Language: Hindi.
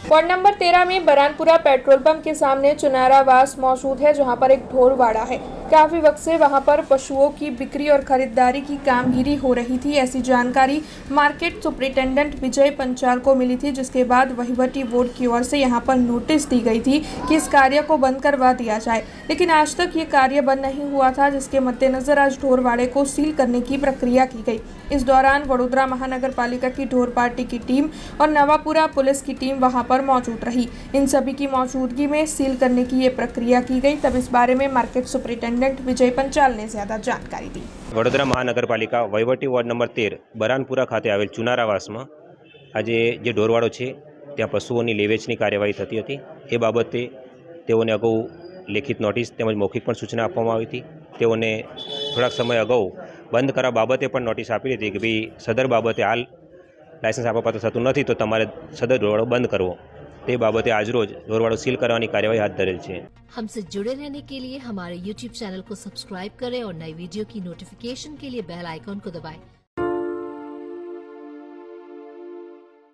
वार्ड नंबर 13 में बरानपुरा पेट्रोल पंप के सामने चुनारावास मौजूद है, जहां पर एक ढोरवाड़ा है। काफी वक्त से वहां पर पशुओं की बिक्री और खरीदारी की कामगिरी हो रही थी। ऐसी जानकारी मार्केट सुपरिटेंडेंट विजय पंचाल को मिली थी, जिसके बाद वहीवटी बोर्ड की ओर से यहां पर नोटिस दी गई थी कि इस कार्य को बंद करवा दिया जाए, लेकिन आज तक ये कार्य बंद नहीं हुआ था, जिसके मद्देनजर आज ढोरवाड़े को सील करने की प्रक्रिया की गई। इस दौरान वडोदरा महानगर पालिका की ढोर पार्टी की टीम और नवापुरा पुलिस की टीम वहां पर मौजूद रही। इन सभी की मौजूदगी में सील करने की ये प्रक्रिया की गई। तब इस बारे में मार्केट सुपरिटेंडेंट विजय पंचाल ने ज्यादा जानकारी दी। वडोदरा महानगरपालिका वहीवटी वोर्ड नंबर 13 बरानपुरा खाते आवेल चुनारावासમાં આજે જે ઢોરવાડો છે ત્યાં પશુઓની લેવેચની કાર્યવાહી થતી હતી। એ બાબતે તેઓને અગાઉ લેખિત નોટિસ તેમજ મૌખિક પણ સૂચના આપવામાં આવી હતી। તેઓને થોડાક સમય અગાઉ બંધ કરવા બાબતે પણ નોટિસ આપી હતી કે ભાઈ સદર બાબતે હાલ લાયસન્સ આપવા પાત્ર થતું નથી તો તમારે સદર ઢોરવાડો બંધ કરવો। તે બાબતે આજરોજ ઢોરવાડો સીલ કરવાની કાર્યવાહી હાથ ધરેલ છે। हमसे जुड़े रहने के लिए हमारे YouTube चैनल को सब्सक्राइब करें और नई वीडियो की नोटिफिकेशन के लिए बेल आइकॉन को दबाएं।